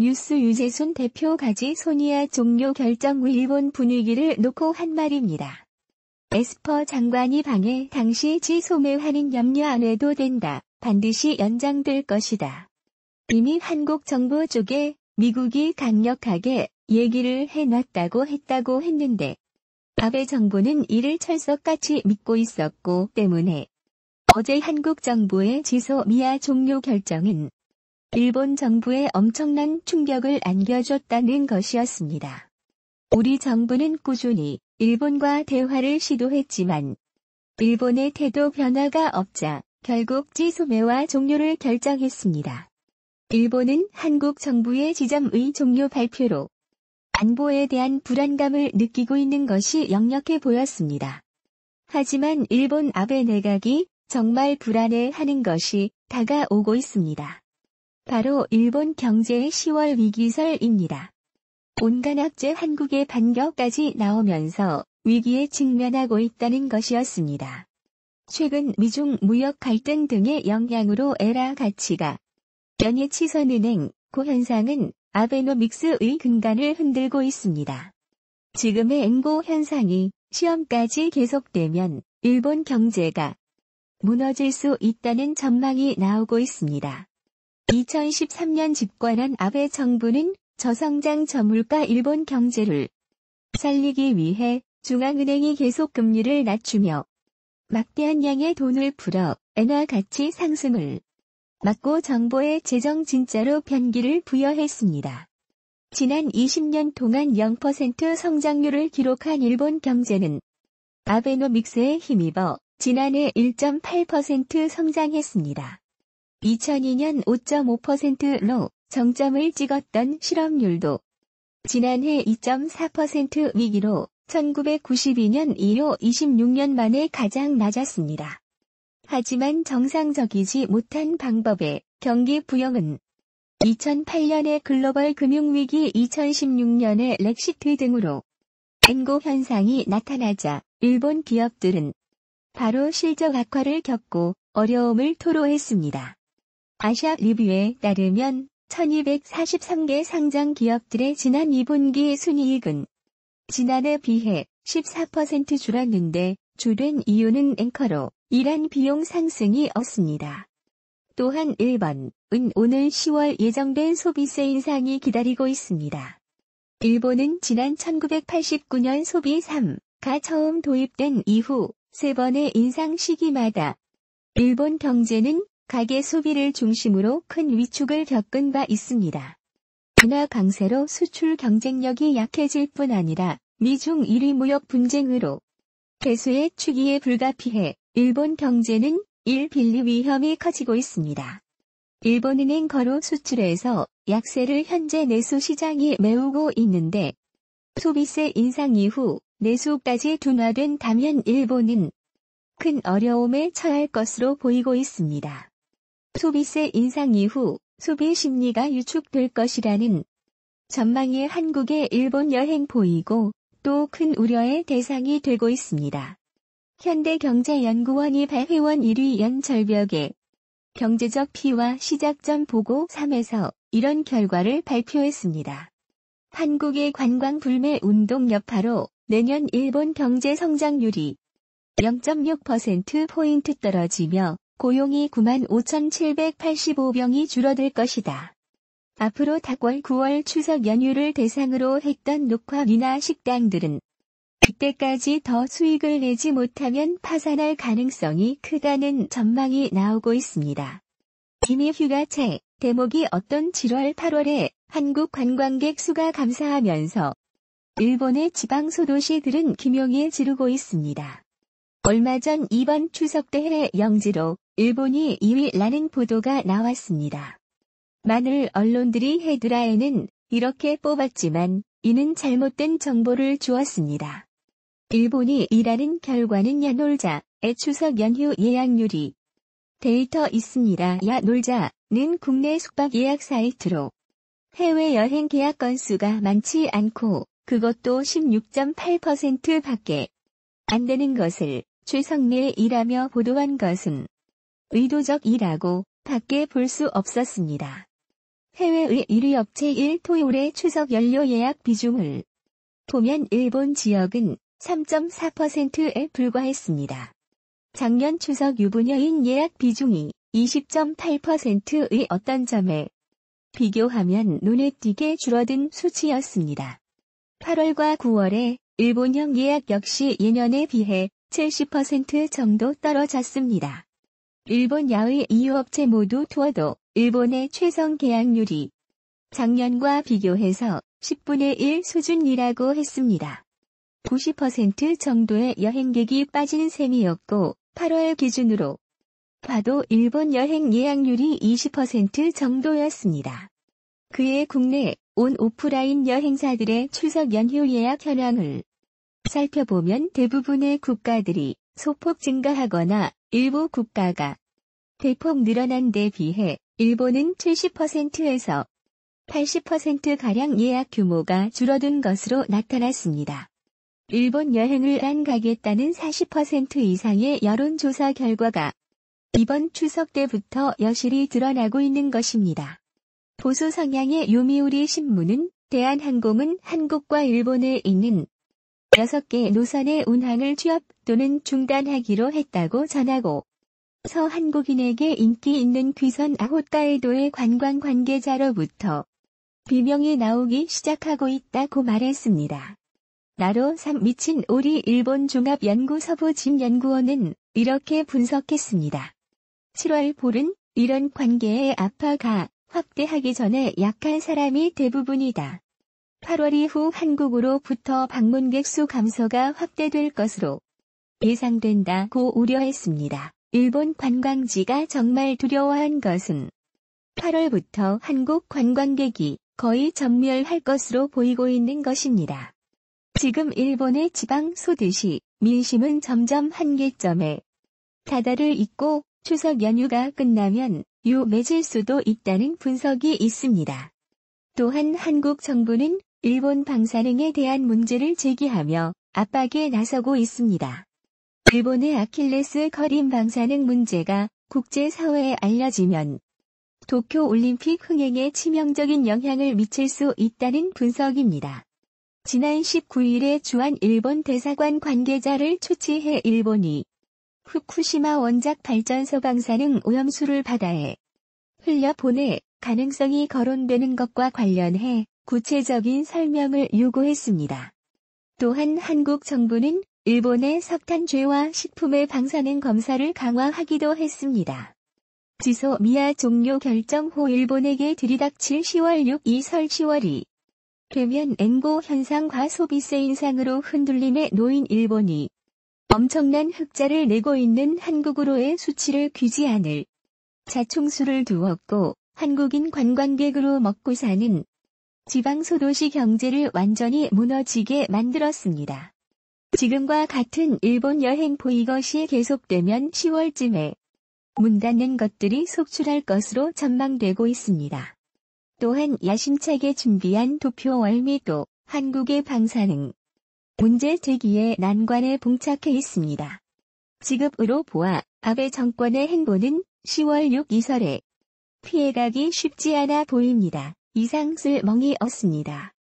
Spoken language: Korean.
뉴스 유재순 대표 가지 소니아 종료 결정 후 일본 분위기를 놓고 한 말입니다. 에스퍼 장관이 방해 당시 지 소매화는 염려 안 해도 된다. 반드시 연장될 것이다. 이미 한국 정부 쪽에 미국이 강력하게 얘기를 해놨다고 했는데 아베 정부는 이를 철석같이 믿고 있었고 때문에 어제 한국 정부의 지소 미아 종료 결정은 일본 정부에 엄청난 충격을 안겨줬다는 것이었습니다. 우리 정부는 꾸준히 일본과 대화를 시도했지만 일본의 태도 변화가 없자 결국 지소매화 종료를 결정했습니다. 일본은 한국 정부의 지점의 종료 발표로 안보에 대한 불안감을 느끼고 있는 것이 역력해 보였습니다. 하지만 일본 아베 내각이 정말 불안해하는 것이 다가오고 있습니다. 바로 일본 경제의 10월 위기설입니다. 온갖 악재 한국의 반격까지 나오면서 위기에 직면하고 있다는 것이었습니다. 최근 미중 무역 갈등 등의 영향으로 에라 가치가 연일 치선은행 고 현상은 아베노믹스의 근간을 흔들고 있습니다. 지금의 엔고 현상이 시험까지 계속되면 일본 경제가 무너질 수 있다는 전망이 나오고 있습니다. 2013년 집권한 아베 정부는 저성장 저물가 일본 경제를 살리기 위해 중앙은행이 계속 금리를 낮추며 막대한 양의 돈을 풀어 엔화 가치 상승을 막고 정부의 재정 진짜로 변기를 부여했습니다. 지난 20년 동안 0% 성장률을 기록한 일본 경제는 아베노믹스에 힘입어 지난해 1.8% 성장했습니다. 2002년 5.5%로 정점을 찍었던 실업률도 지난해 2.4% 위기로 1992년 이후 26년 만에 가장 낮았습니다. 하지만 정상적이지 못한 방법의 경기 부양은 2008년의 글로벌 금융위기 2016년의 렉시트 등으로 엔고 현상이 나타나자 일본 기업들은 바로 실적 악화를 겪고 어려움을 토로했습니다. 아시아 리뷰에 따르면 1243개 상장 기업들의 지난 2분기 순이익은 지난해 비해 14% 줄었는데 줄은 이유는 앵커로 일한 비용 상승이 없습니다. 또한 일본은 오늘 10월 예정된 소비세 인상이 기다리고 있습니다. 일본은 지난 1989년 소비 3가 처음 도입된 이후 3번의 인상 시기마다 일본 경제는 가계 소비를 중심으로 큰 위축을 겪은 바 있습니다. 문화 강세로 수출 경쟁력이 약해질 뿐 아니라 미중 1위 무역 분쟁으로 배수의 추기에 불가피해 일본 경제는 빌리 위험이 커지고 있습니다. 일본은행 거로 수출에서 약세를 현재 내수 시장이 메우고 있는데 소비세 인상 이후 내수까지 둔화된다면 일본은 큰 어려움에 처할 것으로 보이고 있습니다. 소비세 인상 이후 소비 심리가 유축될 것이라는 전망이 한국의 일본 여행 보이고 또 큰 우려의 대상이 되고 있습니다. 현대경제연구원이 발회원 1위 연절벽의 경제적 피와 시작점 보고 3에서 이런 결과를 발표했습니다. 한국의 관광 불매 운동 여파로 내년 일본 경제 성장률이 0.6%포인트 떨어지며 고용이 95,785명이 줄어들 것이다. 앞으로 닭월 9월 추석 연휴를 대상으로 했던 녹화리나 식당들은 그때까지 더 수익을 내지 못하면 파산할 가능성이 크다는 전망이 나오고 있습니다. 이미 휴가철 대목이 어떤 7월 8월에 한국 관광객 수가 감사하면서 일본의 지방 소도시들은 기명에 지르고 있습니다. 얼마 전 이번 추석 때 해외 영지로 일본이 2위라는 보도가 나왔습니다. 많은 언론들이 헤드라인은 이렇게 뽑았지만 이는 잘못된 정보를 주었습니다. 일본이 2라는 결과는 야놀자의 추석 연휴 예약률이 데이터 있습니다. 야놀자는 국내 숙박 예약 사이트로 해외여행 계약 건수가 많지 않고 그것도 16.8%밖에 안 되는 것을 최성래이라며 보도한 것은 의도적이라고 밖에 볼 수 없었습니다. 해외의 1위 업체 1토요일의 추석 연료 예약 비중을 보면 일본 지역은 3.4%에 불과했습니다. 작년 추석 유부녀인 예약 비중이 20.8%의 어떤 점에 비교하면 눈에 띄게 줄어든 수치였습니다. 8월과 9월에 일본형 예약 역시 예년에 비해 70% 정도 떨어졌습니다. 일본 야의 2업체 모두 투어도 일본의 최성 계약률이 작년과 비교해서 10분의 1 수준이라고 했습니다. 90% 정도의 여행객이 빠지는 셈이었고 8월 기준으로 봐도 일본 여행 예약률이 20% 정도였습니다. 그의 국내 온 오프라인 여행사들의 추석 연휴 예약 현황을 살펴보면 대부분의 국가들이 소폭 증가하거나 일부 국가가 대폭 늘어난 데 비해 일본은 70%에서 80%가량 예약 규모가 줄어든 것으로 나타났습니다. 일본 여행을 안 가겠다는 40% 이상의 여론조사 결과가 이번 추석 때부터 여실히 드러나고 있는 것입니다. 보수 성향의 요미우리 신문은 대한항공은 한국과 일본에 있는 6개 노선의 운항을 취업 또는 중단하기로 했다고 전하고 서한국인에게 인기 있는 귀선 아호카이도의 관광 관계자로부터 비명이 나오기 시작하고 있다고 말했습니다. 나로 3 미친 오리 일본 종합연구서부진연구원은 이렇게 분석했습니다. 7월 볼은 이런 관계의 압화가 확대하기 전에 약한 사람이 대부분이다. 8월 이후 한국으로부터 방문객 수 감소가 확대될 것으로 예상된다고 우려했습니다. 일본 관광지가 정말 두려워한 것은 8월부터 한국 관광객이 거의 전멸할 것으로 보이고 있는 것입니다. 지금 일본의 지방 소도시 민심은 점점 한계점에 다다를 있고 추석 연휴가 끝나면 유매질 수도 있다는 분석이 있습니다. 또한 한국 정부는 일본 방사능에 대한 문제를 제기하며 압박에 나서고 있습니다. 일본의 아킬레스 거림 방사능 문제가 국제사회에 알려지면 도쿄 올림픽 흥행에 치명적인 영향을 미칠 수 있다는 분석입니다. 지난 19일에 주한 일본 대사관 관계자를 초치해 일본이 후쿠시마 원작 발전소 방사능 오염수를 바다에 흘려보낼 가능성이 거론되는 것과 관련해 구체적인 설명을 요구했습니다. 또한 한국 정부는 일본의 석탄죄와 식품의 방사능 검사를 강화하기도 했습니다. 지소 미아 종료 결정 후 일본에게 들이닥칠 10월 6일 설 10월이 되면 엔고 현상과 소비세 인상으로 흔들림에 놓인 일본이 엄청난 흑자를 내고 있는 한국으로의 수치를 귀지 않을 자충수를 두었고 한국인 관광객으로 먹고 사는 지방소도시 경제를 완전히 무너지게 만들었습니다. 지금과 같은 일본 여행포 이것이 계속되면 10월쯤에 문 닫는 것들이 속출할 것으로 전망되고 있습니다. 또한 야심차게 준비한 도쿄 월미도 한국의 방사능 문제 제기에 난관에 봉착해 있습니다. 지급으로 보아 아베 정권의 행보는 10월 6 이설에 피해가기 쉽지 않아 보입니다. 이상 쓸멍이었습니다.